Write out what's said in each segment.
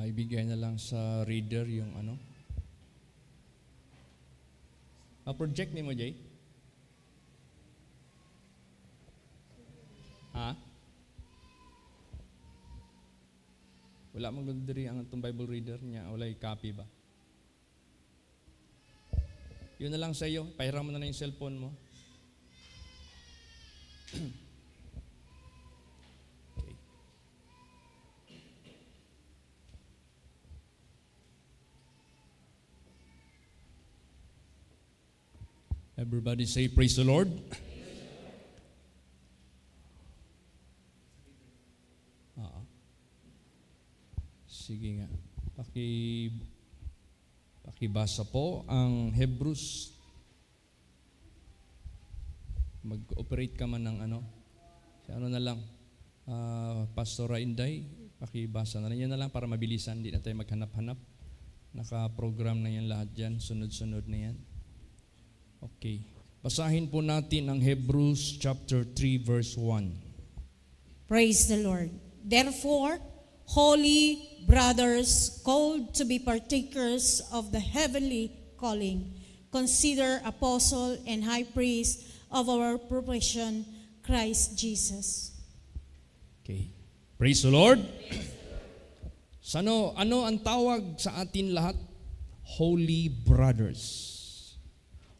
Ibigay na lang sa reader yung ano. Project ni mo, Jay? Ha? Wala magdadiri ang itong Bible reader niya. Wala yung copy ba? Yun na lang sa iyo. Pahiram mo na yung cellphone mo. Okay. Everybody say, praise the Lord. Sige nga. Pakibasa po ang Hebrews. Mag-operate ka man ng ano. Ano na lang. Pastor Inday, pakibasa na lang. Yan na lang para mabilisan. Hindi na tayo maghanap-hanap. Naka-program na yan lahat dyan. Sunod-sunod na yan. Okay. Basahin po natin ang Hebrews chapter 3 verse 1. Praise the Lord. Therefore, holy brothers, called to be partakers of the heavenly calling, consider apostle and high priest of our profession, Christ Jesus. Okay. Praise the Lord. Ano ang tawag sa atin lahat? Holy brothers.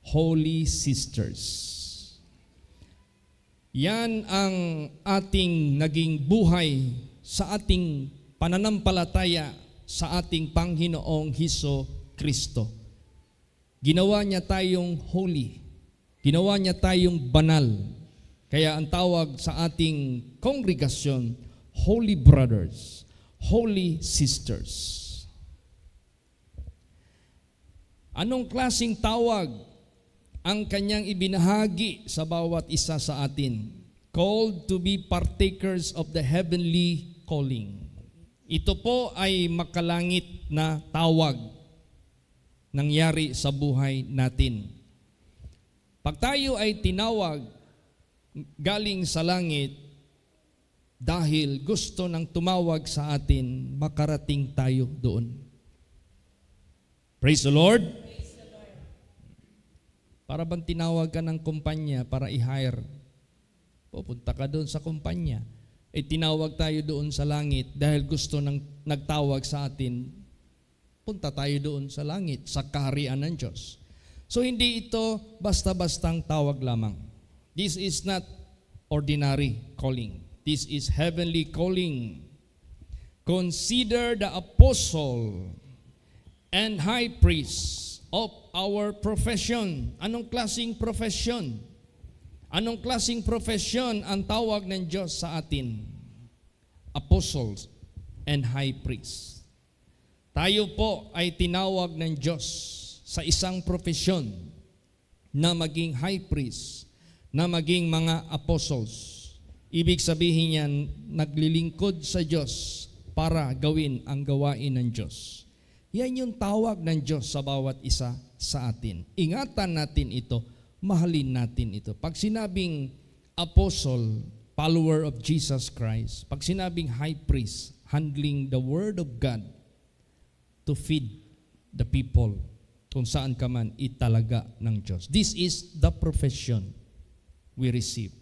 Holy sisters. Yan ang ating naging buhay sa ating pananampalataya sa ating Panginoong Hesus Kristo. Ginawa niya tayong holy. Ginawa niya tayong banal. Kaya ang tawag sa ating kongregasyon, holy brothers, holy sisters. Anong klaseng tawag ang kanyang ibinahagi sa bawat isa sa atin? Called to be partakers of the heavenly calling. Ito po ay makalangit na tawag nangyari sa buhay natin. Pag tayo ay tinawag galing sa langit, dahil gusto ng tumawag sa atin, makarating tayo doon. Praise the Lord. Praise the Lord. Para bang tinawag ka ng kumpanya para i-hire? Pupunta ka doon sa kumpanya. Tinawag tayo doon sa langit dahil gusto ng nagtawag sa atin, punta tayo doon sa langit, sa kaharian ng Diyos. So hindi ito basta-bastang tawag lamang. This is not ordinary calling. This is heavenly calling. Consider the apostle and high priest of our profession. Anong klaseng profession? Anong klaseng profession ang tawag ng Diyos sa atin? Apostles and high priest. Tayo po ay tinawag ng Diyos sa isang profesyon na maging high priest, na maging mga apostles. Ibig sabihin yan, naglilingkod sa Diyos para gawin ang gawain ng Diyos. Yan yung tawag ng Diyos sa bawat isa sa atin. Ingatan natin ito. Mahalin natin ito. Pag sinabing apostle, follower of Jesus Christ, pag sinabing high priest, handling the word of God to feed the people kung saan ka man italaga ng Diyos. This is the profession we receive.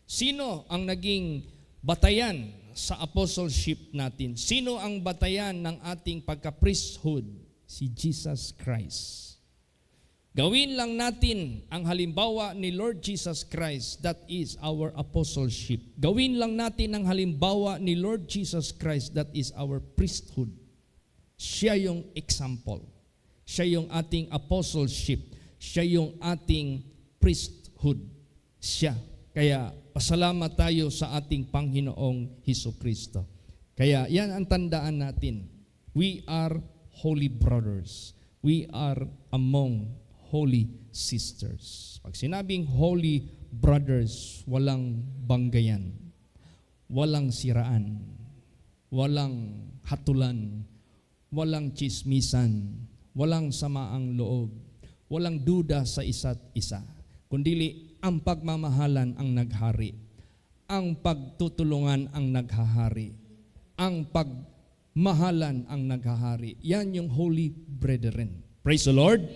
Sino ang naging batayan sa apostleship natin? Sino ang batayan ng ating pagka-priesthood? Si Jesus Christ. Gawin lang natin ang halimbawa ni Lord Jesus Christ, that is our apostleship. Gawin lang natin ang halimbawa ni Lord Jesus Christ, that is our priesthood. Siya yung example. Siya yung ating apostleship. Siya yung ating priesthood. Siya. Kaya pasalamat tayo sa ating Panginoong Hesus Kristo. Kaya yan ang tandaan natin. We are holy brothers. We are among holy sisters. Pag sinabing holy brothers, walang banggayan, walang siraan, walang hatulan, walang chismisan, walang samaang loob, walang duda sa isa't isa, kundili ang pagmamahalan ang naghari, ang pagtutulungan ang naghahari, ang mahalan ang naghahari. Yan yung holy brethren. Praise the Lord.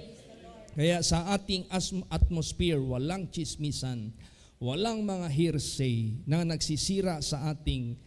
Kaya sa ating atmosphere, walang chismisan, walang mga hearsay na nagsisira sa ating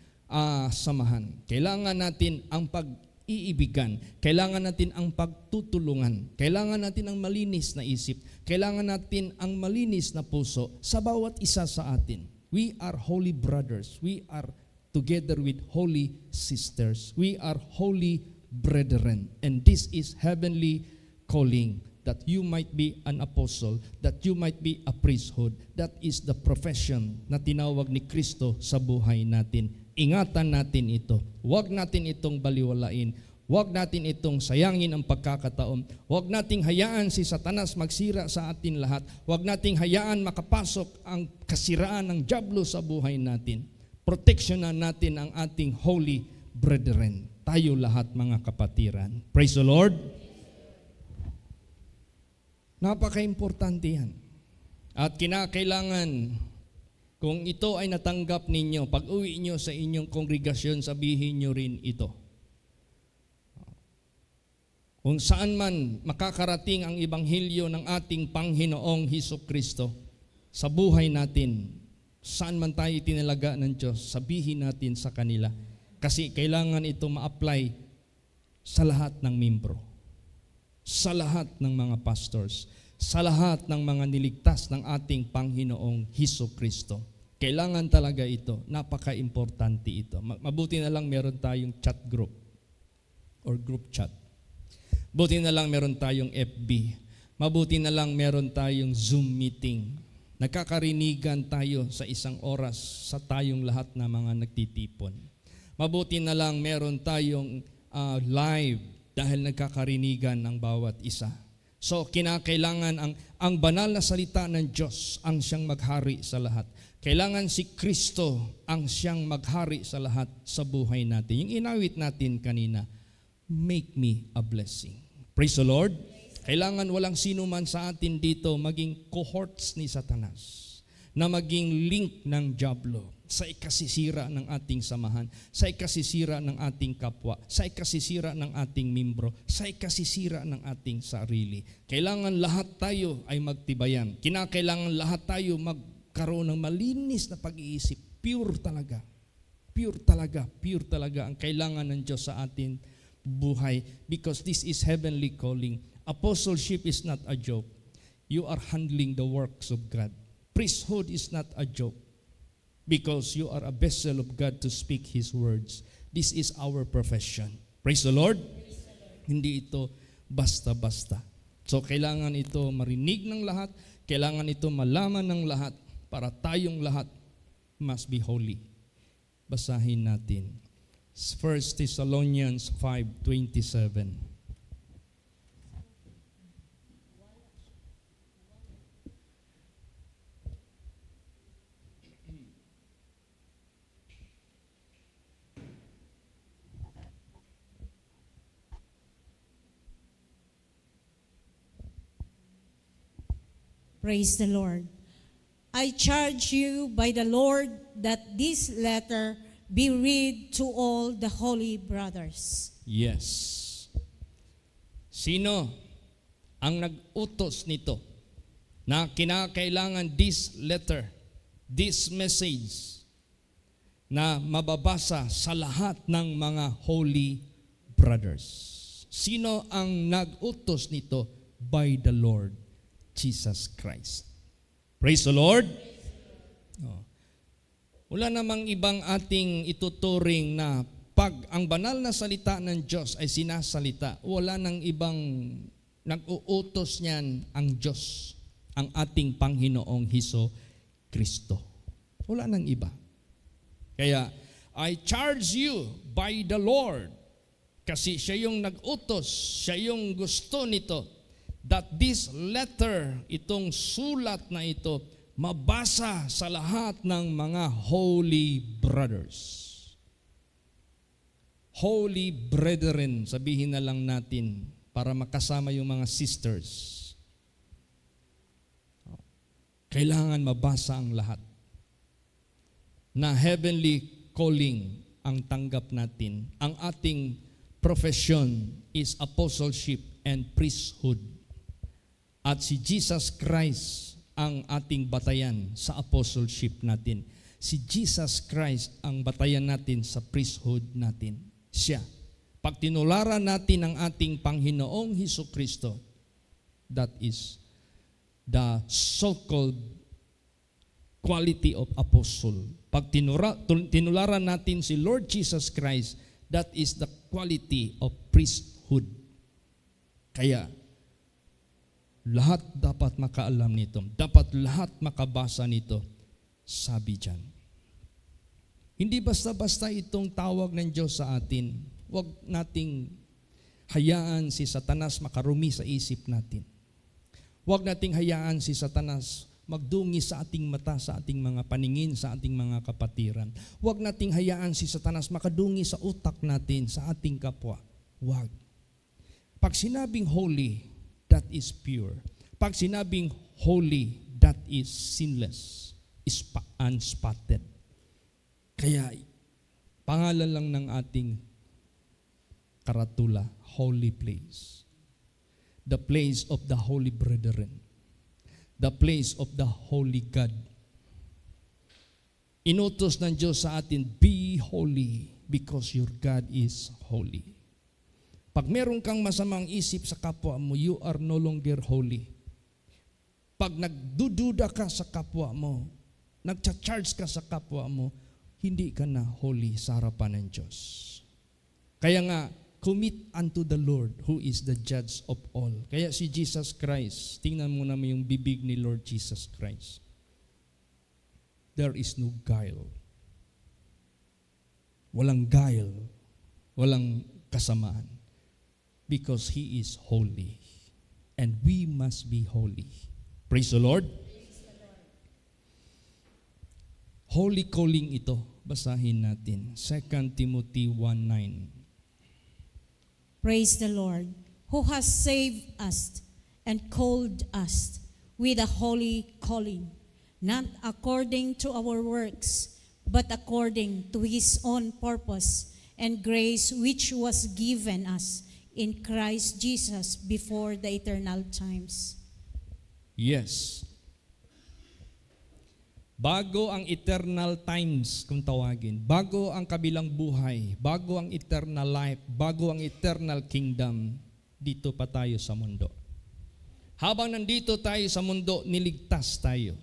samahan. Kailangan natin ang pag-iibigan. Kailangan natin ang pagtutulungan. Kailangan natin ang malinis na isip. Kailangan natin ang malinis na puso sa bawat isa sa atin. We are holy brothers. We are together with holy sisters. We are holy brethren. And this is heavenly calling, that you might be an apostle, that you might be a priesthood. That is the profession na tinawag ni Kristo sa buhay natin. Ingatan natin ito. Huwag natin itong baliwalain. Huwag natin itong sayangin ang pagkakataon. Huwag nating hayaan si Satanas magsira sa atin lahat. Huwag nating hayaan makapasok ang kasiraan ng dyablo sa buhay natin. Proteksyonan natin ang ating holy brethren. Tayo lahat mga kapatiran. Praise the Lord. Napaka-importante yan. At kinakailangan, kung ito ay natanggap ninyo, pag uwi nyo sa inyong kongregasyon, sabihin nyo rin ito. Kung saan man makakarating ang ebanghelyo ng ating Panginoong Hesukristo sa buhay natin, saan man tayo tinalaga ng Diyos, sabihin natin sa kanila. Kasi kailangan ito ma-apply sa lahat ng membro, sa lahat ng mga pastors, sa lahat ng mga niligtas ng ating Panginoong Hesukristo. Kailangan talaga ito. Napaka-importante ito. Mabuti na lang meron tayong chat group or group chat. Buti na lang meron tayong FB. Mabuti na lang meron tayong Zoom meeting. Nagkakarinigan tayo sa isang oras sa tayong lahat na mga nagtitipon. Mabuti na lang meron tayong live dahil nagkakarinigan ng bawat isa. So kinakailangan ang banal na salita ng Diyos ang siyang maghari sa lahat. Kailangan si Kristo ang siyang maghari sa lahat sa buhay natin. Yung inawit natin kanina, make me a blessing. Praise the Lord. Kailangan walang sino man sa atin dito maging cohorts ni Satanas, na maging link ng dyablo sa ikasisira ng ating samahan, sa ikasisira ng ating kapwa, sa ikasisira ng ating membro, sa ikasisira ng ating sarili. Kailangan lahat tayo ay magtibayan. Kinakailangan lahat tayo magkaroon ng malinis na pag-iisip. Pure talaga. Pure talaga. Pure talaga ang kailangan ng Diyos sa ating buhay, because this is heavenly calling. Apostleship is not a joke. You are handling the works of God. Priesthood is not a joke, because you are a vessel of God to speak His words. This is our profession. Praise the Lord. Praise the Lord. Hindi ito basta-basta. So kailangan ito marinig ng lahat, kailangan ito malaman ng lahat, para tayong lahat must be holy. Basahin natin. 1 Thessalonians 5:27. Praise the Lord. I charge you by the Lord that this letter be read to all the holy brothers. Yes. Sino ang nag-utos nito na kinakailangan this letter, this message na mababasa sa lahat ng mga holy brothers? Sino ang nag-utos nito? By the Lord Jesus Christ. Praise the Lord. Wala namang ibang ating ituturing na pag ang banal na salita ng Diyos ay sinasalita, wala nang ibang nag-uutos niyan ang Diyos, ang ating Panginoong Hesukristo. Wala nang iba. Kaya, I charge you by the Lord, kasi siya yung nag-utos, siya yung gusto nito, that this letter, itong sulat na ito, mabasa sa lahat ng mga holy brothers. Holy brethren, sabihin na lang natin para makasama yung mga sisters. Kailangan mabasa ang lahat. Na heavenly calling ang tanggap natin. Ang ating profession is apostleship and priesthood. At si Jesus Christ ang ating batayan sa apostleship natin. Si Jesus Christ ang batayan natin sa priesthood natin. Siya. Pag tinularan natin ang ating Panginoong Hesukristo, that is the so-called quality of apostle. Pag tinularan natin si Lord Jesus Christ, that is the quality of priesthood. Kaya, lahat dapat makaalam nito. Dapat lahat makabasa nito. Sabi dyan. Hindi basta-basta itong tawag ng Diyos sa atin. Huwag nating hayaan si Satanas makarumi sa isip natin. Huwag nating hayaan si Satanas magdungi sa ating mata, sa ating mga paningin, sa ating mga kapatiran. Huwag nating hayaan si Satanas makadungi sa utak natin, sa ating kapwa. Huwag. Pag sinabing holy, that is pure. Pag sinabing holy, that is sinless, is unspotted. Kaya, pangalan lang ng ating karatula, holy place. The place of the holy brethren. The place of the holy God. Inutos ng Diyos sa atin, be holy because your God is holy. Pag meron kang masamang isip sa kapwa mo, you are no longer holy. Pag nagdududa ka sa kapwa mo, nagcha-charge ka sa kapwa mo, hindi ka na holy sa harapan ng Diyos. Kaya nga, commit unto the Lord who is the judge of all. Kaya si Jesus Christ, tingnan mo naman yung bibig ni Lord Jesus Christ. There is no guile. Walang guile. Walang kasamaan. Because He is holy. And we must be holy. Praise the Lord. Holy calling ito. Basahin natin. 2 Timothy 1:9. Praise the Lord, who has saved us and called us with a holy calling, not according to our works, but according to His own purpose and grace which was given us in Christ Jesus before the eternal times. Yes. Bago ang eternal times, kung tawagin, bago ang kabilang buhay, bago ang eternal life, bago ang eternal kingdom, dito pa tayo sa mundo. Habang nandito tayo sa mundo, niligtas tayo.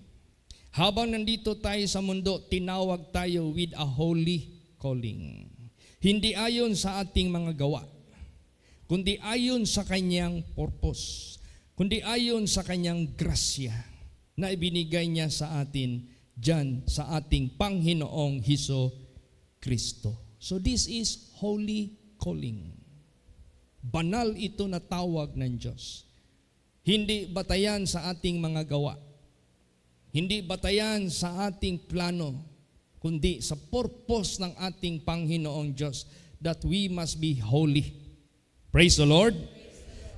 Habang nandito tayo sa mundo, tinawag tayo with a holy calling. Hindi ayon sa ating mga gawa, kundi ayon sa kanyang purpose, kundi ayon sa kanyang grasya na ibinigay niya sa atin diyan sa ating Panginoong Hesukristo. So this is holy calling. Banal ito na tawag ng Diyos. Hindi batayan sa ating mga gawa. Hindi batayan sa ating plano, kundi sa purpose ng ating Panginoong Diyos that we must be holy. Praise the Lord.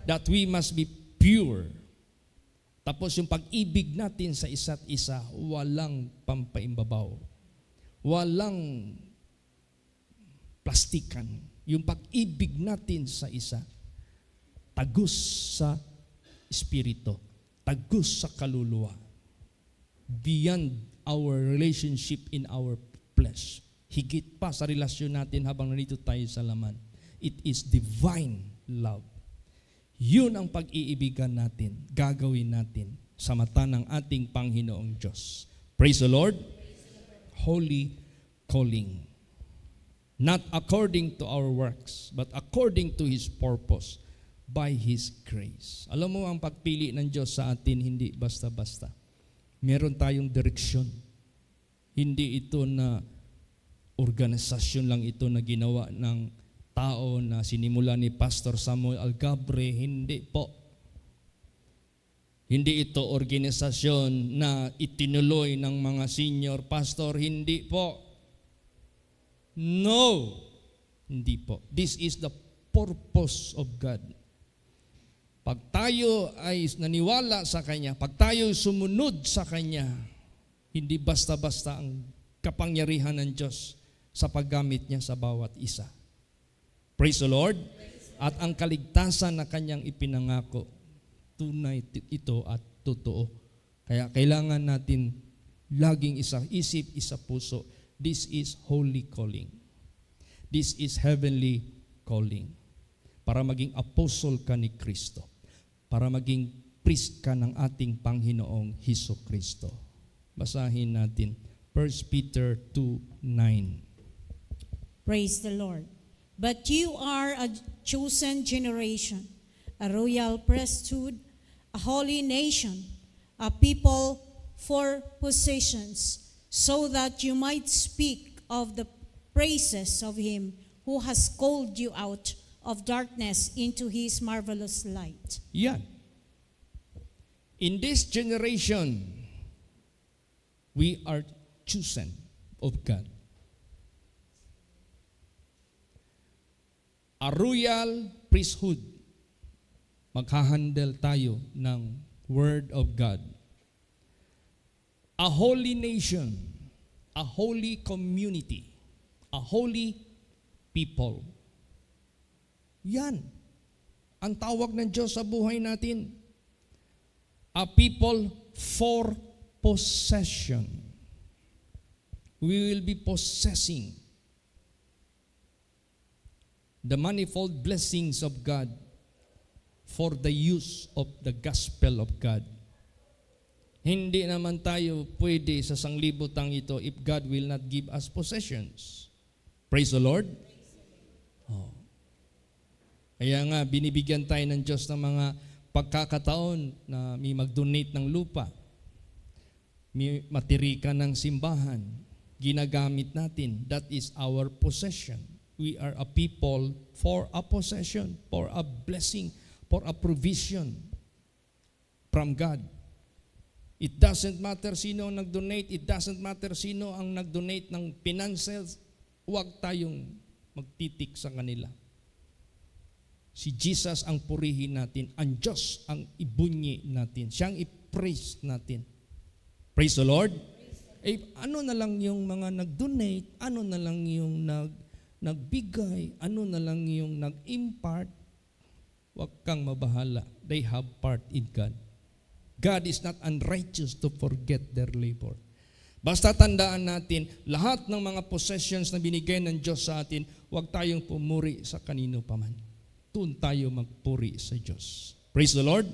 That we must be pure. Tapos yung pag-ibig natin sa isa't isa, walang pampaimbabaw. Walang plastikan. Yung pag-ibig natin sa isa, tagus sa espiritu, tagus sa kaluluwa. Beyond our relationship in our flesh. Higit pa sa relasyon natin habang nandito tayo sa laman. It is divine love. Yun ang pag-iibigan natin, gagawin natin sa mata ng ating Panginoong Diyos. Praise the Lord. Holy calling. Not according to our works, but according to His purpose, by His grace. Alam mo, ang pagpili ng Diyos sa atin, hindi basta-basta. Meron tayong direksyon. Hindi ito na organisasyon lang ito na ginawa ng tao na sinimula ni Pastor Samuel Algabre. Hindi po. Hindi ito organisasyon na itinuloy ng mga senior pastor. Hindi po. No. Hindi po. This is the purpose of God. Pag tayo ay naniwala sa Kanya, pag tayo sumunod sa Kanya, hindi basta-basta ang kapangyarihan ng Diyos sa paggamit niya sa bawat isa. Praise the Lord. At ang kaligtasan na kanyang ipinangako, tunay ito at totoo. Kaya kailangan natin laging isa isip, isa puso. This is holy calling. This is heavenly calling. Para maging apostle ka ni Kristo. Para maging priest ka ng ating Panginoong Hesus-Kristo. Basahin natin 1 Peter 2:9. Praise the Lord. But you are a chosen generation, a royal priesthood, a holy nation, a people for possessions, so that you might speak of the praises of him who has called you out of darkness into his marvelous light. Yan. In this generation, we are chosen of God. A royal priesthood. Maghahandle tayo ng Word of God. A holy nation, a holy community, a holy people. Yan. Ang tawag ng Diyos sa buhay natin. A people for possession. We will be possessing the manifold blessings of God for the use of the gospel of God. Hindi naman tayo pwede sa sanglibutang ito if God will not give us possessions. Praise the Lord. Oh. Kaya nga, binibigyan tayo ng Diyos ng mga pagkakataon na may mag-donate ng lupa, may matirikan ng simbahan, ginagamit natin. That is our possession. We are a people for a possession, for a blessing, for a provision from God. It doesn't matter sino ang nag-donate, it doesn't matter sino ang nag-donate ng finances, huwag tayong magtitik sa kanila. Si Jesus ang purihin natin, ang Diyos ang ibunyi natin, siyang i-praise natin. Praise the Lord. Ano na lang yung mga nag-donate, ano na lang yung nagbigay, ano na lang yung nag-impart, huwag kang mabahala. They have part in God. God is not unrighteous to forget their labor. Basta tandaan natin, lahat ng mga possessions na binigay ng Diyos sa atin, huwag tayong pumuri sa kanino paman. Doon tayo magpuri sa Diyos. Praise the Lord.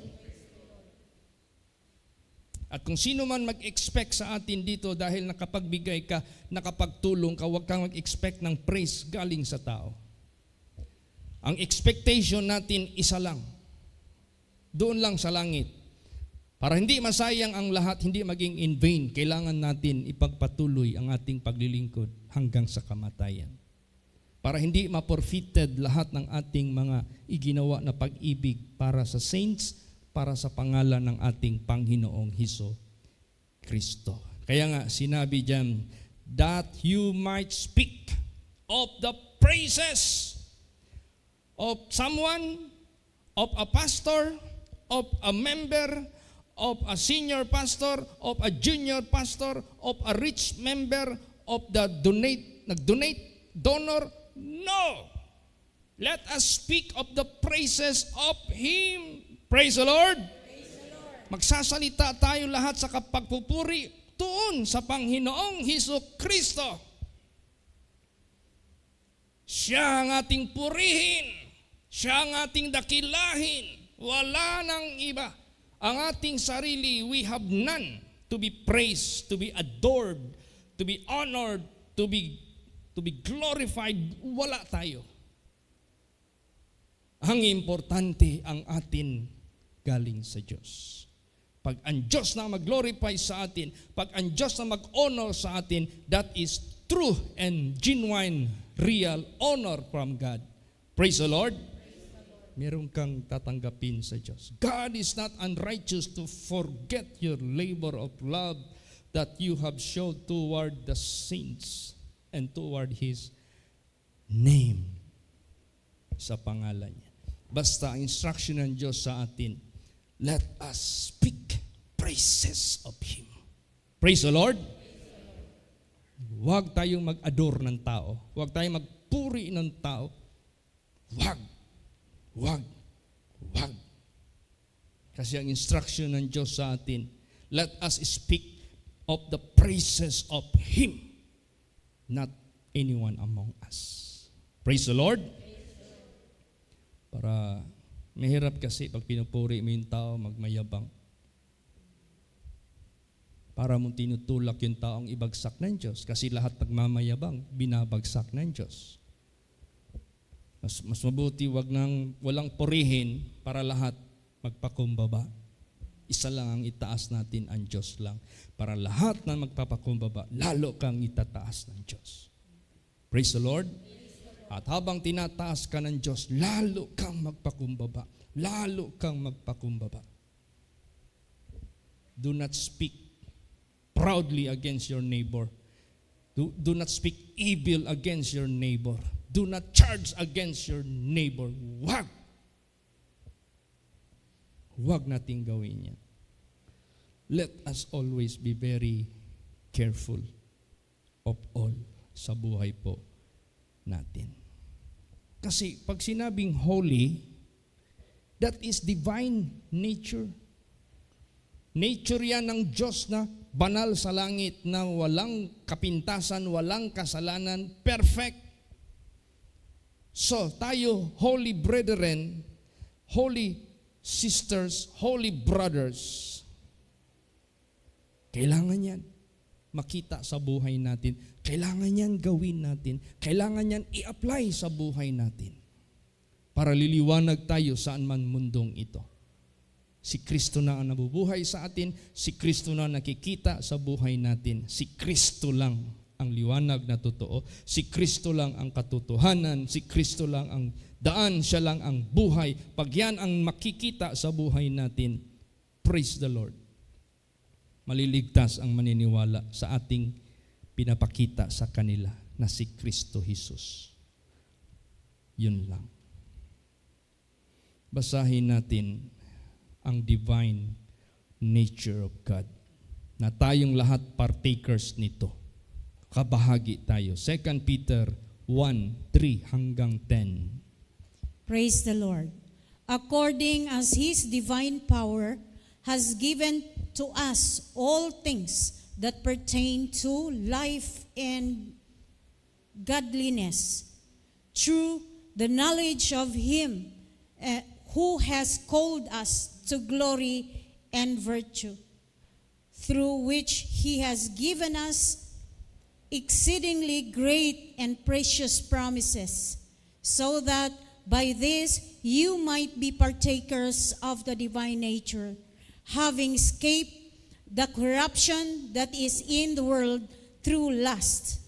At kung sino man mag-expect sa atin dito dahil nakapagbigay ka, nakapagtulong ka, huwag kang mag-expect ng praise galing sa tao. Ang expectation natin isa lang. Doon lang sa langit. Para hindi masayang ang lahat, hindi maging in vain, kailangan natin ipagpatuloy ang ating paglilingkod hanggang sa kamatayan. Para hindi ma-forfeited lahat ng ating mga iginawa na pag-ibig para sa saints, para sa pangalan ng ating Panginoong Hesus-Kristo. Kaya nga sinabi diyan, that you might speak of the praises of someone, of a pastor, of a member, of a senior pastor, of a junior pastor, of a rich member, of the donor. No! Let us speak of the praises of Him. Praise the Lord. Praise the Lord. Magsasalita tayo lahat sa kapagpupuri doon sa Panginoong Hesus-Kristo. Siya ang ating purihin. Siya ang ating dakilahin. Wala nang iba. Ang ating sarili, we have none to be praised, to be adored, to be honored, to be glorified. Wala tayo. Ang importante ang atin galing sa Diyos. Pag ang Diyos na mag-glorify sa atin, pag ang Diyos na mag-honor sa atin, that is true and genuine, real honor from God. Praise the Lord. Meron kang tatanggapin sa Diyos. God is not unrighteous to forget your labor of love that you have shown toward the saints and toward His name. Sa pangalan niya. Basta ang instruction ng Diyos sa atin, let us speak praises of Him. Praise the Lord. Huwag tayong mag-adore ng tao. Huwag tayong magpuri ng tao. Huwag. Huwag. Huwag. Kasi ang instruction ng Diyos sa atin, let us speak of the praises of Him, not anyone among us. Praise the Lord. Para mahirap kasi pag pinupuri mo yung tao, magmayabang. Para mong tinutulak yung taong ibagsak ng Diyos. Kasi lahat pagmamayabang, binabagsak ng Diyos. Mas mabuti walang purihin para lahat magpakumbaba. Isa lang ang itaas natin, ang Diyos lang. Para lahat na magpapakumbaba, lalo kang itataas ng Diyos. Praise the Lord. At habang tinataas ka ng Diyos, lalo kang magpakumbaba. Lalo kang magpakumbaba. Do not speak proudly against your neighbor. Do not speak evil against your neighbor. Do not charge against your neighbor. Huwag. Huwag nating gawin yan. Let us always be very careful of all sa buhay po natin. Kasi pag sinabing holy, that is divine nature. Nature yan ng Diyos na banal sa langit, na walang kapintasan, walang kasalanan, perfect. So tayo, holy brethren, holy sisters, holy brothers, kailangan yan makita sa buhay natin. Kailangan yan gawin natin. Kailangan yan i-apply sa buhay natin. Para liliwanag tayo saan man mundong ito. Si Kristo na ang nabubuhay sa atin. Si Kristo na nakikita sa buhay natin. Si Kristo lang ang liwanag na totoo. Si Kristo lang ang katotohanan. Si Kristo lang ang daan. Siya lang ang buhay. Pag yan ang makikita sa buhay natin, praise the Lord. Maliligtas ang maniniwala sa ating pinapakita sa kanila na si Kristo Jesus. Yun lang. Basahin natin ang divine nature of God, na tayong lahat partakers nito. Kabahagi tayo. 2 Peter 1:3 hanggang 10. Praise the Lord. According as His divine power has given to us all things that pertain to life and godliness, through the knowledge of Him who has called us to glory and virtue, through which He has given us exceedingly great and precious promises, so that by this you might be partakers of the divine nature, having escaped the corruption that is in the world through lust,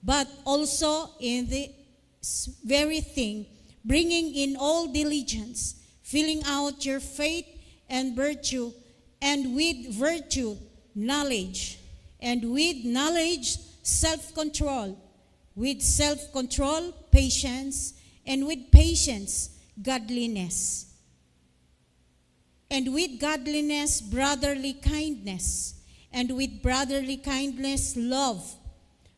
but also in this very thing, bringing in all diligence, filling out your faith and virtue, and with virtue knowledge, and with knowledge self-control, with self-control patience, and with patience godliness, and with godliness brotherly kindness, and with brotherly kindness love.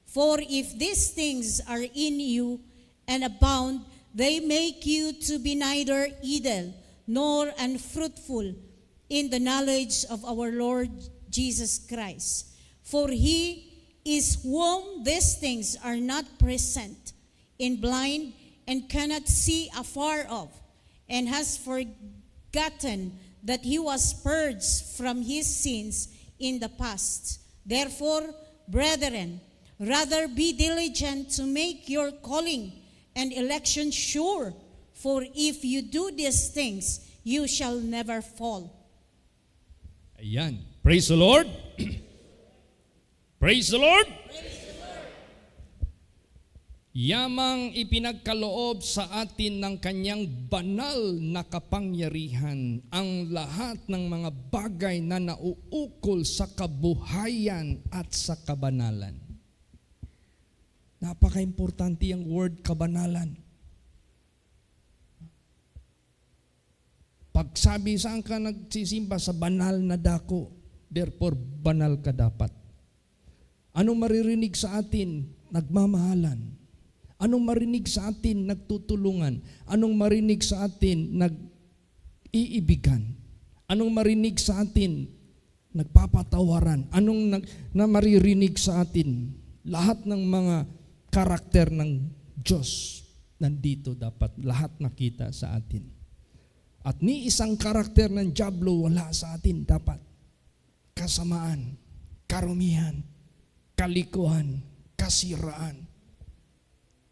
For if these things are in you and abound, they make you to be neither idle nor unfruitful in the knowledge of our Lord Jesus Christ. For He is whom these things are not present, in blind, and cannot see afar off, and has forgotten that He was purged from his sins in the past. Therefore, brethren, rather be diligent to make your calling and election sure, for if you do these things, you shall never fall. Ayan. Praise the Lord. Praise the Lord. Yamang ipinagkaloob sa atin ng kanyang banal na kapangyarihan ang lahat ng mga bagay na nauukol sa kabuhayan at sa kabanalan. Napaka-importante ang word kabanalan. Pag sabi saan ka nagsisimba sa banal na dako, therefore banal ka dapat. Anong maririnig sa atin? Nagmamahalan. Anong marinig sa atin? Nagtutulungan. Anong marinig sa atin? Nag-iibigan. Anong marinig sa atin? Nagpapatawaran. Anong na maririnig sa atin? Lahat ng mga karakter ng Diyos nandito dapat lahat nakita sa atin. At ni isang karakter ng Diablo wala sa atin dapat. Kasamaan, karumihan, kalikuhan, kasiraan,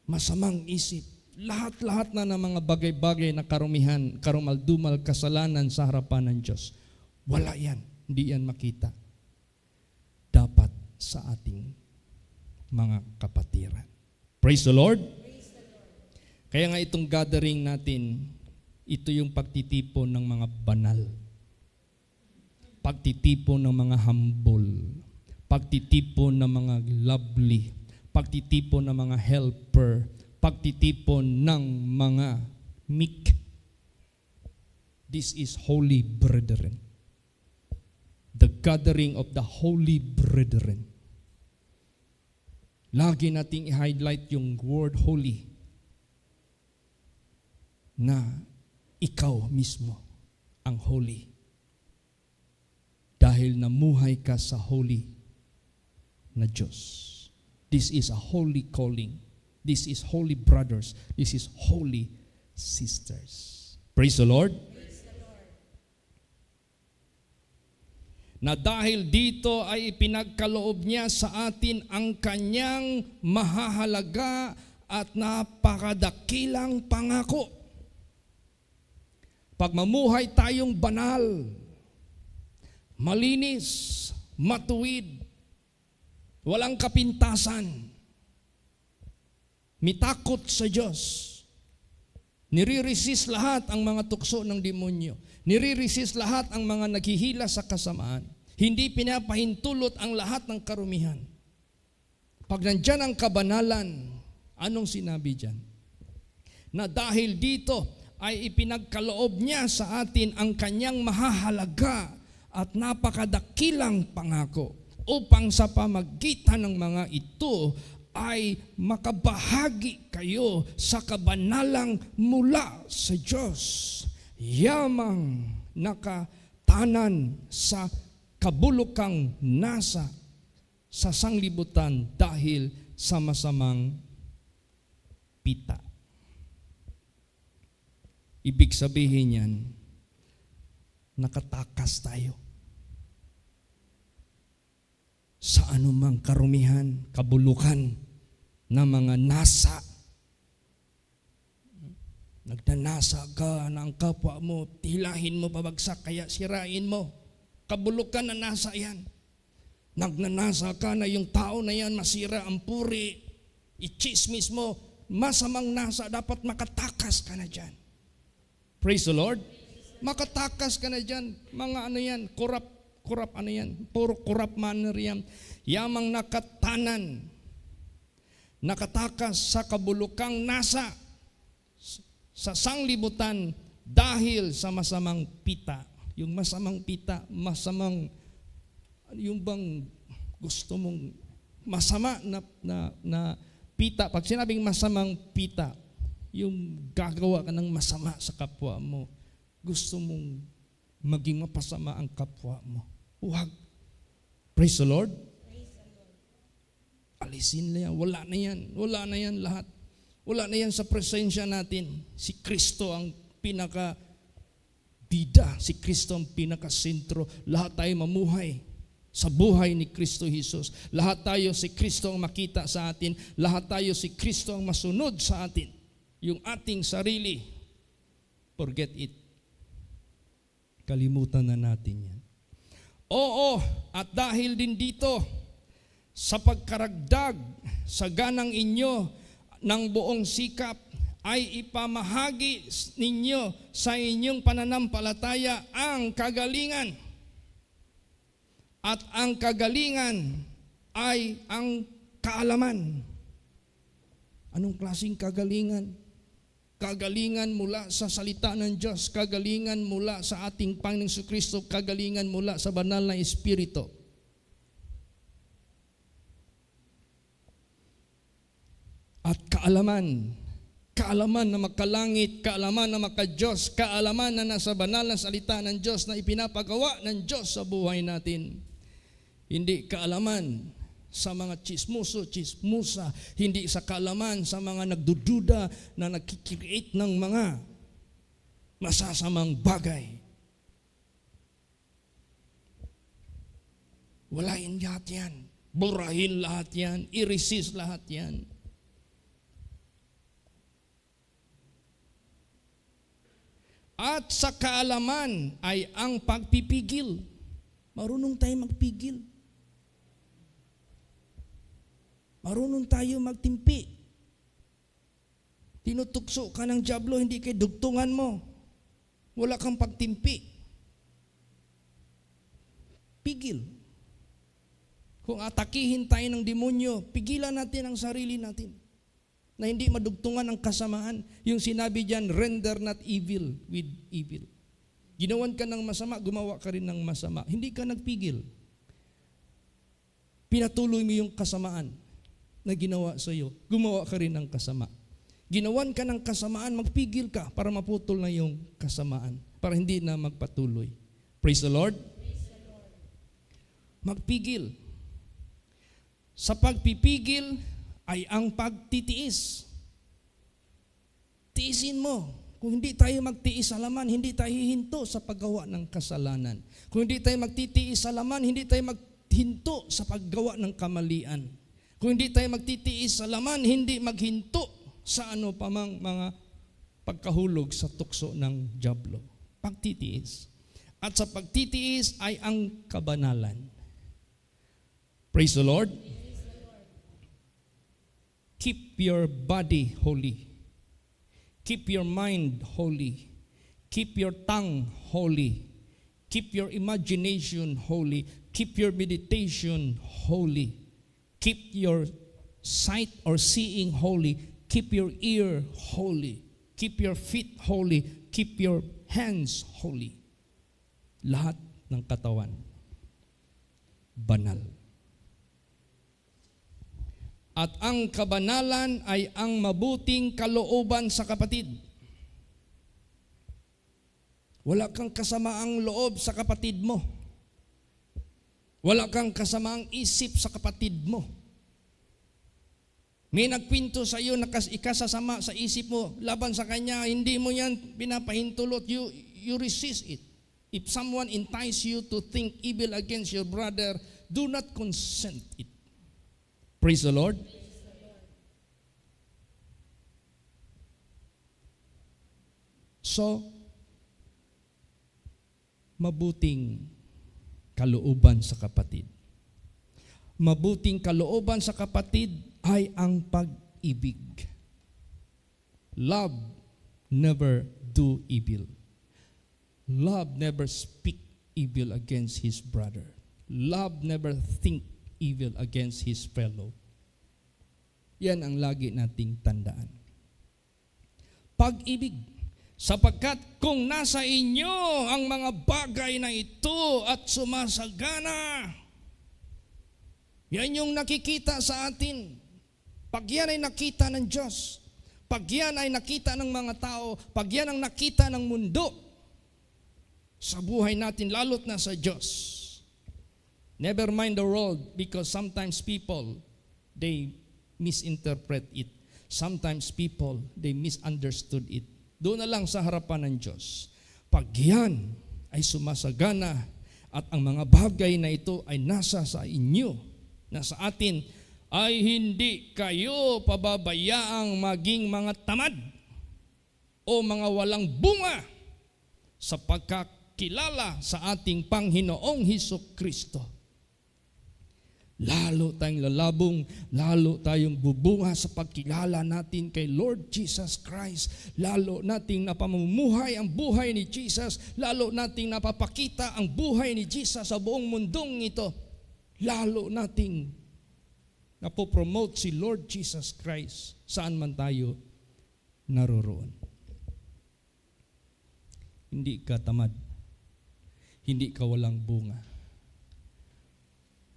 masamang isip, lahat-lahat na ng mga bagay-bagay na karumihan, karumal-dumal, kasalanan sa harapan ng Diyos. Wala yan, hindi yan makita. Dapat sa ating mga kapatiran. Praise the Lord. Kaya nga itong gathering natin, ito yung pagtitipon ng mga banal. Pagtitipon ng mga humble. Pagtitipon ng mga lovely. Pagtitipon ng mga helper. Pagtitipon ng mga meek. This is holy brethren. The gathering of the holy brethren. Lagi nating i-highlight yung word holy na ikaw mismo ang holy. Dahil namuhay ka sa holy na Diyos. This is a holy calling. This is holy brothers. This is holy sisters. Praise the Lord. Praise the Lord. Na dahil dito ay ipinagkaloob niya sa atin ang kanyang mahahalaga at napakadakilang pangako. Pag mamuhay tayong banal, malinis, matuwid, walang kapintasan, mitakot sa Diyos, nire-resist lahat ang mga tukso ng demonyo, nire-resist lahat ang mga naghihila sa kasamaan, hindi pinapahintulot ang lahat ng karumihan. Pag nandyan ang kabanalan, anong sinabi dyan? Na dahil dito, ay ipinagkaloob niya sa atin ang kanyang mahahalaga at napakadakilang pangako upang sa pamagitan ng mga ito ay makabahagi kayo sa kabanalang mula sa Diyos. Yamang nakatanan sa kabulukang nasa sa sanglibutan dahil sa masamang pita. Ibig sabihin yan, nakatakas tayo sa anumang karumihan, kabulukan na mga nasa. Nagdanasa ka ng kapwa mo, tilahin mo pabagsak, kaya sirain mo. Kabulukan na nasa yan. Nagnanasa ka na yung tao na yan masira ang puri, i-chismis mo, masamang nasa, dapat makatakas ka na dyan. Praise the Lord. Makatakas ka na dyan. Mga ano yan, kurap ano yan, puro kurap manner yan. Yamang nakatanan, nakatakas sa kabulukang nasa sa sanglibutan dahil sa masamang pita. Yung masamang pita, masamang, yung bang gusto mong masama na pita. Pag sinabing masamang pita, yung gagawa ka ng masama sa kapwa mo, gusto mong maging mapasama ang kapwa mo. Huwag. Praise the Lord. Praise the Lord. Alisin na yan. Wala na yan. Wala na yan lahat. Wala na yan sa presensya natin. Si Kristo ang pinaka-bida. Si Kristo ang pinaka-sentro. Lahat tayo mamuhay sa buhay ni Kristo Jesus. Lahat tayo si Kristo ang makita sa atin. Lahat tayo si Kristo ang masunod sa atin. Yung ating sarili, forget it. Kalimutan na natin yan. Oo, at dahil din dito, sa pagkaragdag sa ganang inyo ng buong sikap, ay ipamahagi ninyo sa inyong pananampalataya ang kagalingan. At ang kagalingan ay ang kaalaman. Anong klaseng kagalingan? Kagalingan mula sa salita ng Diyos, kagalingan mula sa ating Panginoong Jesucristo, kagalingan mula sa banal na Espiritu. kaalaman. Kaalaman na makalangit, kaalaman na makadiyos, kaalaman na nasa banal na salita ng Diyos na ipinapagawa ng Diyos sa buhay natin. Hindi kaalaman sa mga chismusa, hindi sa kaalaman sa mga nagdududa na nagkikreate ng mga masasamang bagay. Walain lahat yan. Burahin lahat yan. I-resist lahat yan. At sa kaalaman ay ang pagpipigil. Marunong tayo magpigil. Marunong tayo magtimpi. Tinutukso ka ng dyablo, hindi kay dugtungan mo. Wala kang pagtimpi. Pigil. Kung atakihin tayo ng demonyo, pigilan natin ang sarili natin. Na hindi madugtungan ang kasamaan. Yung sinabi diyan, render not evil with evil. Ginawan ka ng masama, gumawa ka rin ng masama. Hindi ka nagpigil. Pinatuloy mo yung kasamaan na ginawa sa iyo. Gumawa ka rin ng kasama. Ginawan ka ng kasamaan, magpigil ka para maputol na yung kasamaan. Para hindi na magpatuloy. Praise the Lord. Praise the Lord. Magpigil. Sa pagpipigil ay ang pagtitiis. Tiisin mo. Kung hindi tayo magtiis sa laman, hindi tayo hihinto sa paggawa ng kasalanan. Kung hindi tayo magtitiis sa laman, hindi tayo maghinto sa paggawa ng kamalian. Kung hindi tayo magtitiis sa laman, hindi maghinto sa ano pa mang mga pagkahulog sa tukso ng dyablo. Pagtitiis. At sa pagtitiis ay ang kabanalan. Praise the Lord. Keep your body holy. Keep your mind holy. Keep your tongue holy. Keep your imagination holy. Keep your meditation holy. Keep your sight or seeing holy. Keep your ear holy. Keep your feet holy. Keep your hands holy. Lahat ng katawan banal. At ang kabanalan ay ang mabuting kalooban sa kapatid. Wala kang kasamaang loob sa kapatid mo. Wala kang kasamaang isip sa kapatid mo. May nagkwento sa iyo na ikasasama sa isip mo laban sa kanya, hindi mo yan pinapahintulot. You resist it. If someone entice you to think evil against your brother, do not consent it. Praise the Lord. So, mabuting kalooban sa kapatid. Mabuting kalooban sa kapatid ay ang pag-ibig. Love never do evil. Love never speak evil against his brother. Love never think evil against his fellow. Yan ang lagi nating tandaan. Pag-ibig. Sapagkat kung nasa inyo ang mga bagay na ito at sumasagana, yan yung nakikita sa atin. Pag yan ay nakita ng Diyos, pag yan ay nakita ng mga tao, pag yan ang nakita ng mundo, sa buhay natin, lalo't na sa Diyos. Never mind the world, because sometimes people, they misinterpret it. Sometimes people, they misunderstood it. Doon na lang sa harapan ng Diyos. Pag yan ay sumasagana at ang mga bagay na ito ay nasa sa inyo, nasa atin, ay hindi kayo pababayaang maging mga tamad o mga walang bunga sa pagkakilala sa ating Panginoong Hesukristo. Lalo tayong lalabong, lalo tayong bubunga sa pagkilala natin kay Lord Jesus Christ. Lalo nating napamumuhay ang buhay ni Jesus. Lalo nating napapakita ang buhay ni Jesus sa buong mundong ito. Lalo nating napopromote si Lord Jesus Christ saan man tayo naroroon. Hindi ka tamad. Hindi ka walang bunga.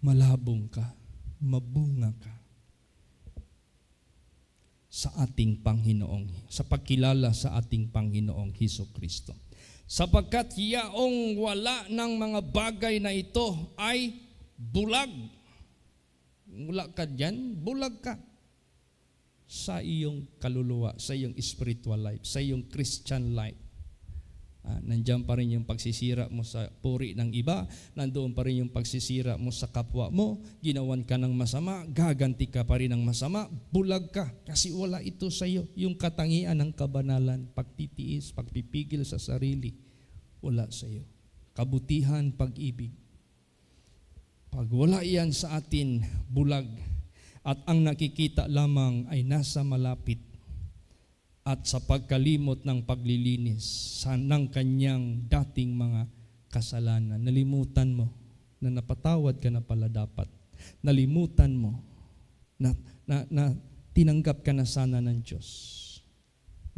Malabong ka, mabunga ka. sa ating Panginoong, sa pagkilala sa ating Panginoong Hesukristo. Sapagkat yaong wala ng mga bagay na ito ay bulag. Wala ka dyan, bulag ka sa iyong kaluluwa, sa iyong spiritual life, sa iyong Christian life. Nandiyan pa rin yung pagsisira mo sa puri ng iba, nandoon pa rin yung pagsisira mo sa kapwa mo, ginawan ka ng masama, gaganti ka pa rin ng masama, bulag ka kasi wala ito sa iyo. Yung katangian ng kabanalan, pagtitiis, pagpipigil sa sarili, wala sa iyo. Kabutihan, pag-ibig. Pag wala yan sa atin, bulag, at ang nakikita lamang ay nasa malapit at sa pagkalimot ng paglilinis ng kanyang dating mga kasalanan. Nalimutan mo na napatawad ka na pala dapat. Nalimutan mo na tinanggap ka na sana ng Diyos.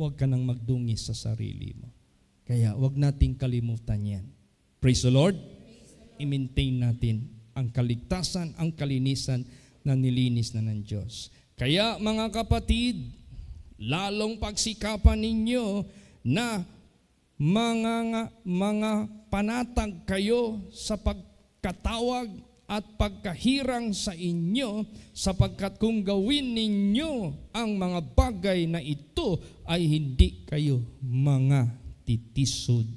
Huwag ka nang magdungis sa sarili mo. Kaya huwag nating kalimutan yan. Praise the Lord. I-maintain natin ang kaligtasan, ang kalinisan na nilinis na ng Diyos. Kaya mga kapatid, lalong pagsikapan ninyo na mga panatag kayo sa pagkatawag at pagkahirang sa inyo, sapagkat kung gawin ninyo ang mga bagay na ito ay hindi kayo mga titisod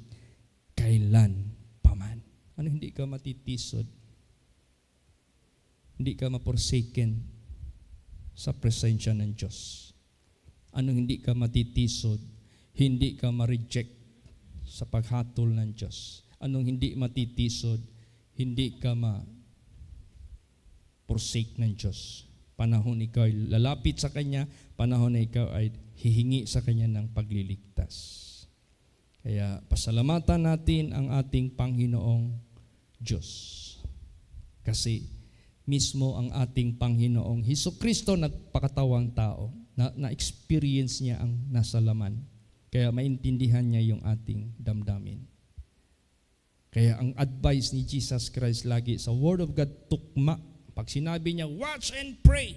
kailan paman. Ano hindi ka matitisod? Hindi ka maporsaken sa presensya ng Diyos. Anong hindi ka matitisod? Hindi ka ma-reject sa paghatol ng Diyos. Anong hindi matitisod? Hindi ka ma-forsake ng Diyos. Panahon ikaw ay lalapit sa Kanya, panahon na ikaw ay hihingi sa Kanya ng pagliligtas. Kaya pasalamatan natin ang ating Panginoong Diyos. Kasi mismo ang ating Panginoong Hesukristo nagpakatawang tao, na-experience niya ang nasa laman. Kaya maintindihan niya yung ating damdamin. Kaya ang advice ni Jesus Christ lagi sa Word of God, tukma. Pag sinabi niya, watch and pray.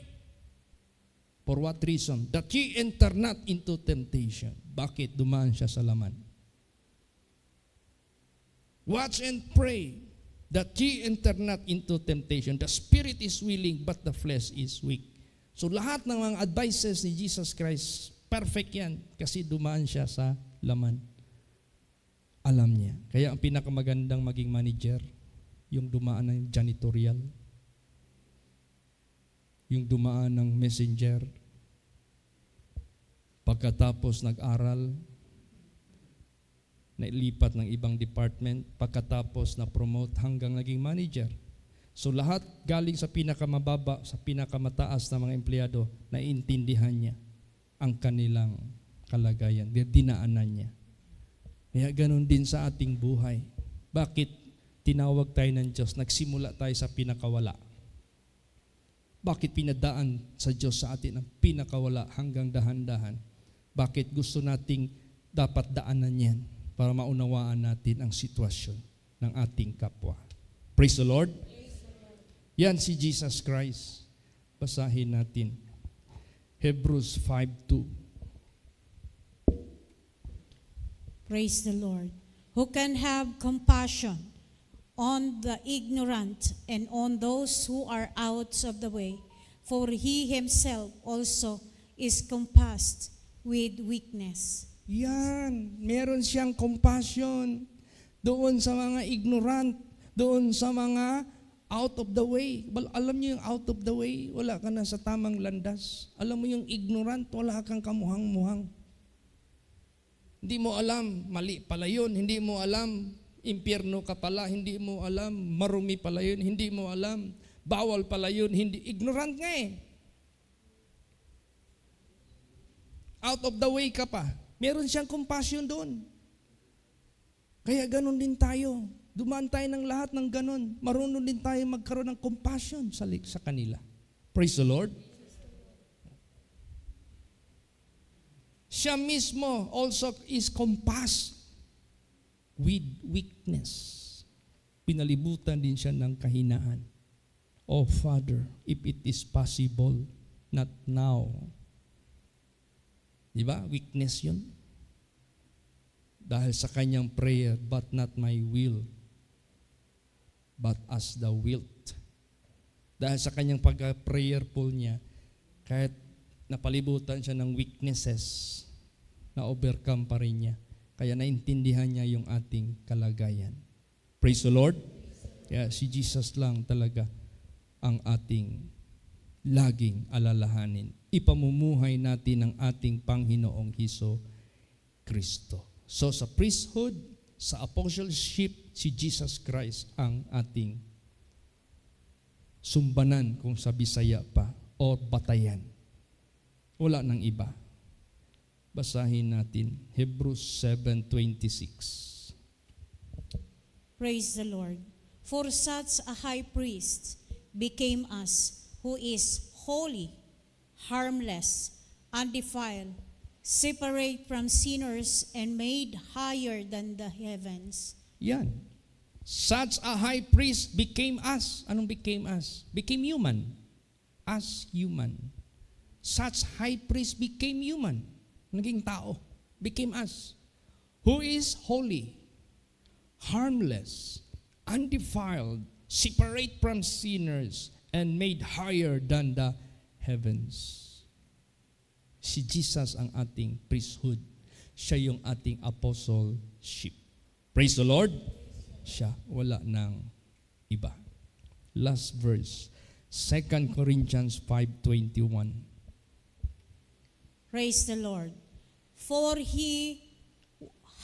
For what reason? That ye enter not into temptation. Bakit? Dumaan siya sa laman. Watch and pray. That ye enter not into temptation. The spirit is willing, but the flesh is weak. So lahat ng mga advices ni Jesus Christ, perfect yan, kasi dumaan siya sa laman. Alam niya. Kaya ang pinakamagandang maging manager, yung dumaan ng janitorial, yung dumaan ng messenger, pagkatapos nag-aral, nailipat ng ibang department, pagkatapos na-promote hanggang naging manager. So lahat galing sa pinakamababa, sa pinakamataas na mga empleyado, naiintindihan niya ang kanilang kalagayan, dinaanan niya. Kaya ganun din sa ating buhay. Bakit tinawag tayo ng Diyos? Nagsimula tayo sa pinakawala. Bakit pinadaan sa Diyos sa atin ang pinakawala hanggang dahan-dahan? Bakit gusto nating dapat daanan yan? Para maunawaan natin ang sitwasyon ng ating kapwa. Praise the Lord. Yan si Jesus Christ. Basahin natin. Hebrews 5:2. Praise the Lord. Who can have compassion on the ignorant and on those who are out of the way? For he himself also is compassed with weakness. Yan, meron siyang compassion doon sa mga ignorant, doon sa mga out of the way. Alam niyo yung out of the way, wala ka na sa tamang landas. Alam mo yung ignorant, wala kang kamuhang-muhang. Hindi mo alam, mali pala yun. Hindi mo alam, impyerno ka pala. Hindi mo alam, marumi pala yun. Hindi mo alam, bawal pala yun. Hindi, ignorant nga eh. Out of the way ka pa. Meron siyang compassion doon. Kaya ganun din tayo. Dumaan tayo ng lahat ng ganun. Marunong din tayo magkaroon ng compassion sa kanila. Praise the Lord. Siya mismo also is compassed with weakness. Pinalibutan din siya ng kahinaan. Oh Father, if it is possible, not now, Di ba? Weakness yun. Dahil sa kanyang prayer, but not my will, but as thou wilt. Dahil sa kanyang pagka-prayerful niya, kahit napalibutan siya ng weaknesses, na-overcome pa rin niya. Kaya naintindihan niya yung ating kalagayan. Praise the Lord. Kaya si Jesus lang talaga ang ating laging alalahanin. Ipamumuhay natin ang ating Panginoong Hesus Kristo. So sa priesthood, sa apostleship, si Jesus Christ ang ating sumbanan kung sa Bisaya pa, o batayan. Wala nang iba. Basahin natin Hebrews 7:26. Praise the Lord. For such a high priest became us, who is holy, harmless, undefiled, separate from sinners, and made higher than the heavens. Yan. Such a high priest became us. Anong became us? Became human. As human. Such high priest became human. Naging tao. Became us. Who is holy, harmless, undefiled, separate from sinners, and made higher than the heavens. Si Jesus ang ating priesthood. Siya yung ating apostleship. Praise the Lord. Siya, wala nang iba. Last verse, 2 Corinthians 5:21. Praise the Lord. For he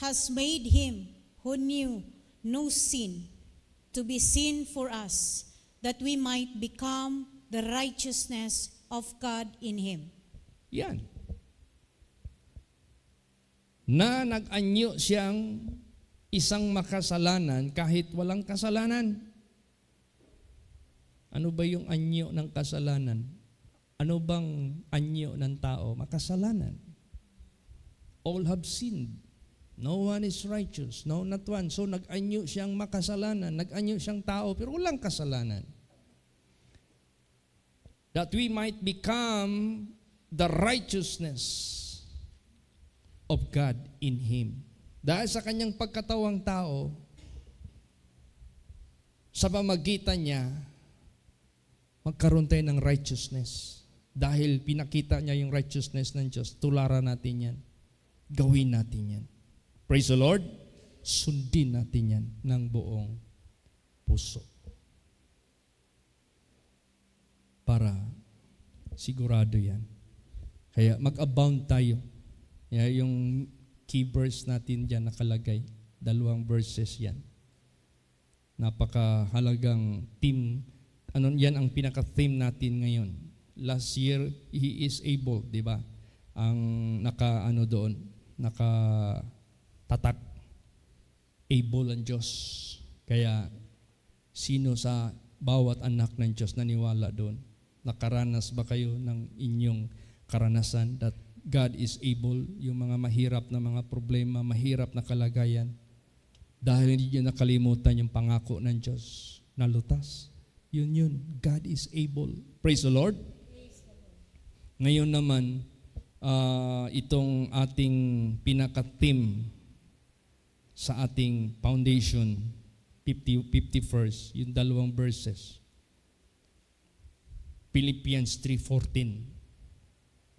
has made him who knew no sin to be sin for us, that we might become the righteousness of God in him. Yan. Na nag-anyo siyang isang makasalanan kahit walang kasalanan. Ano ba yung anyo ng kasalanan? Ano bang anyo ng tao? Makasalanan. All have sinned. No one is righteous. No, not one. So nag-anyo siyang makasalanan. Nag-anyo siyang tao pero walang kasalanan. That we might become the righteousness of God in Him. Dahil sa kanyang pagkatawang tao, sa pamagitan niya, magkaroon tayo ng righteousness. Dahil pinakita niya yung righteousness ng Diyos, tularan natin yan. Gawin natin yan. Praise the Lord. Sundin natin yan ng buong puso. Para sigurado yan. Kaya mag-abound tayo. Yung key verse natin dyan nakalagay. 2 verses yan. Napakahalagang theme. Yan ang pinaka-theme natin ngayon. Last year, He is able, di ba? Ang nakatatak. Able ang Diyos. Kaya, sino sa bawat anak ng Diyos naniwala doon? Nakaranas ba kayo ng inyong karanasan that God is able, yung mga mahirap na mga problema, mahirap na kalagayan, dahil hindi nyo nakalimutan yung pangako ng Diyos na lutas. Yun. God is able. Praise the Lord. Ngayon naman, itong ating pinaka-theme sa ating foundation, 51st, yung 2 verses. Philippians 3:14.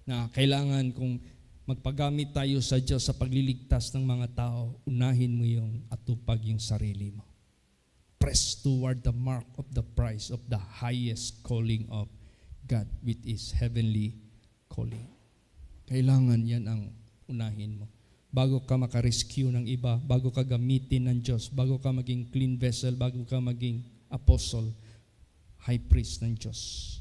Na kailangan kung magpagamit tayo sa Diyos sa pagliligtas ng mga tao, unahin mo yung atupag yung sarili mo. Press toward the mark of the prize of the highest calling of God with His heavenly calling. Kailangan yan ang unahin mo. Bago ka makarescue ng iba, bago ka gamitin ng Diyos, bago ka maging clean vessel, bago ka maging apostle, high priest ng Diyos.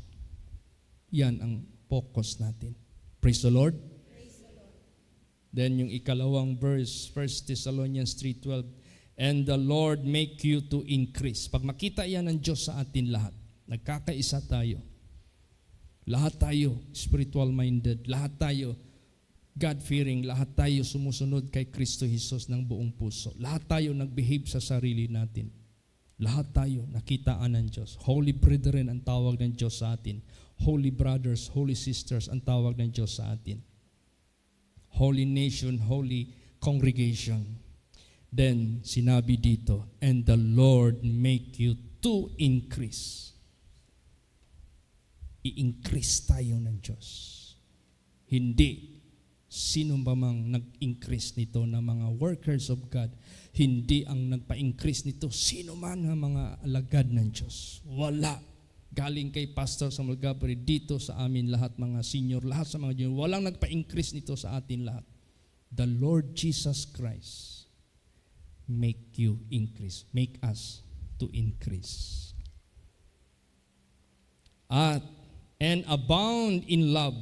Yan ang focus natin. Praise the Lord. Praise the Lord. Then yung ikalawang verse, 1 Thessalonians 3:12, and the Lord make you to increase. Pag makita yan ng Diyos sa atin lahat, nagkakaisa tayo. Lahat tayo spiritual minded, lahat tayo God-fearing, lahat tayo sumusunod kay Kristo Jesus ng buong puso. Lahat tayo nag-behave sa sarili natin. Lahat tayo nakitaan ng Diyos. Holy brethren ang tawag ng Diyos sa atin. Holy brothers, holy sisters ang tawag ng Diyos sa atin. holy nation, holy congregation. Then, sinabi dito, and the Lord make you to increase. I-increase tayo ng Diyos. Hindi sino ba mang nag-increase nito na mga workers of God, hindi ang nagpa-increase nito sino man ang mga alagad ng Diyos. Wala. Galing kay Pastor Samuel Gabriel dito sa amin lahat, mga senior, lahat sa mga Diyos. Walang nagpa-increase nito sa atin lahat. The Lord Jesus Christ make you increase. Make us to increase. And abound in love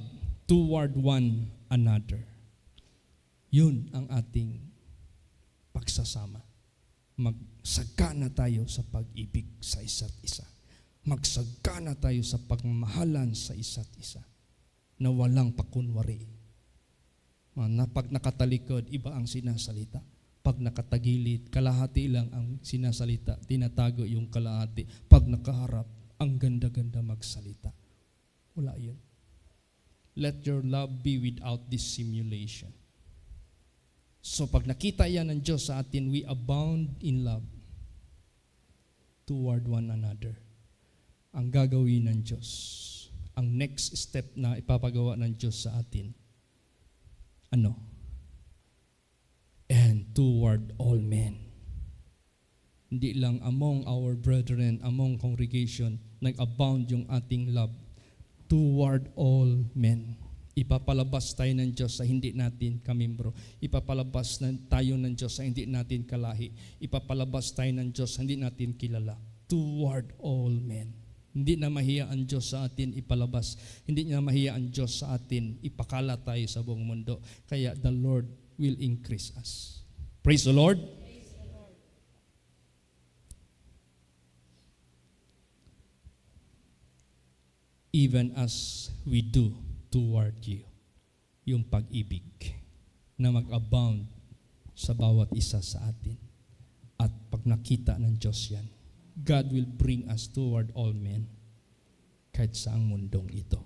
toward one another. Yun ang ating pagsasama. Magsagana tayo sa pag-ibig sa isa't isa. Magsagana tayo sa pagmamahalan sa isa't isa na walang pakunwari. Pag nakatalikod, iba ang sinasalita. Pag nakatagilid, kalahati lang ang sinasalita. Tinatago yung kalahati. Pag nakaharap, ang ganda-ganda magsalita. Wala yun. Let your love be without dissimulation. So pag nakita yan ng Diyos sa atin, we abound in love toward one another. Ang gagawin ng Diyos, ang next step na ipapagawa ng Diyos sa atin, and toward all men. Hindi lang among our brethren, among congregation, nag-abound yung ating love toward all men. Ipapalabas tayo ng Diyos sa hindi natin kamimbro. Ipapalabas tayo ng Diyos sa hindi natin kalahi. Ipapalabas tayo ng Diyos sa hindi natin kilala. Toward all men. Hindi na mahiya ang Diyos sa atin ipalabas. Hindi na mahiya ang Diyos sa atin ipakala tayo sa buong mundo. Kaya the Lord will increase us. Praise the Lord. Praise the Lord. Even as we do toward you. Yung pag-ibig na mag-abound sa bawat isa sa atin. At pag nakita ng Diyos yan, God will bring us toward all men kahit saang mundong ito.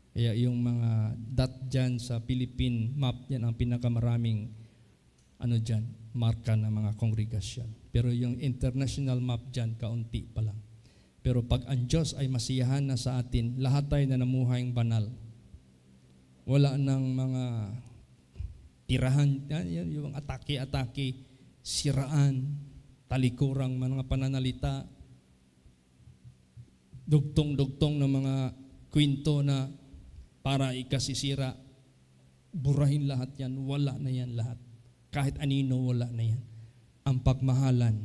Kaya yung mga dot dyan sa Philippine map, yan ang pinakamaraming dyan, marka ng mga kongregasyon. Pero yung international map dyan, kaunti pa lang. Pero pag ang Diyos ay masiyahan na sa atin, lahat tayo na namuhayang banal. Wala nang mga tirahan, yung atake-atake, siraan, talikurang mga pananalita, dugtong-dugtong na mga kwento na para ikasisira, burahin lahat yan, wala na yan lahat. Kahit anino, wala na yan. Ang pagmahalan,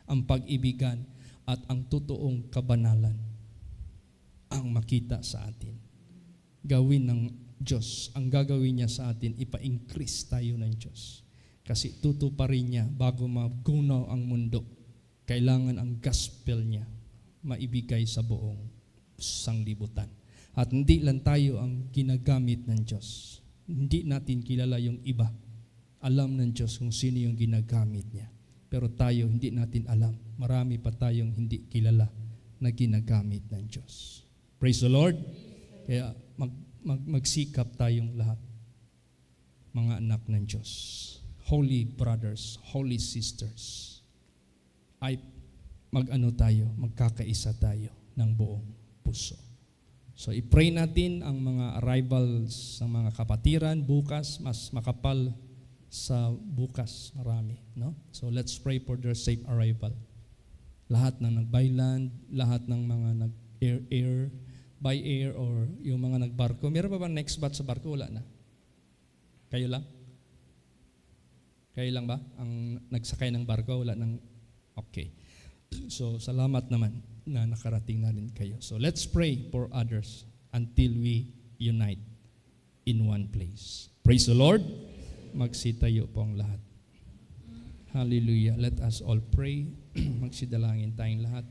ang pag-ibigan, at ang totoong kabanalan ang makita sa atin. Gawin ng Diyos, ang gagawin niya sa atin, ipa-increase tayo ng Diyos. Kasi tutuparin niya bago magunaw ang mundo. Kailangan ang gospel niya maibigay sa buong sanglibutan. At hindi lang tayo ang ginagamit ng Diyos. Hindi natin kilala yung iba. Alam ng Diyos kung sino yung ginagamit niya. Pero tayo hindi natin alam. Marami pa tayong hindi kilala na ginagamit ng Diyos. Praise the Lord. Kaya magsikap tayong lahat, mga anak ng Diyos. Holy brothers, holy sisters, ay magkakaisa tayo ng buong puso. So i-pray natin ang mga arrivals ng mga kapatiran bukas, mas makapal sa bukas, marami. No? So let's pray for their safe arrival. Lahat ng nag-byland, lahat ng mga nag-air, by air or yung mga nagbarko. Meron pa ba next batch sa barko? Wala na. Kayo lang? Kayo lang ba? Ang nagsakay ng barko? Wala nang... Okay. So salamat naman na nakarating na rin kayo. So let's pray for others until we unite in one place. Praise the Lord. Magsitayo po ang lahat. Hallelujah. Let us all pray. Magsidalangin tayong lahat.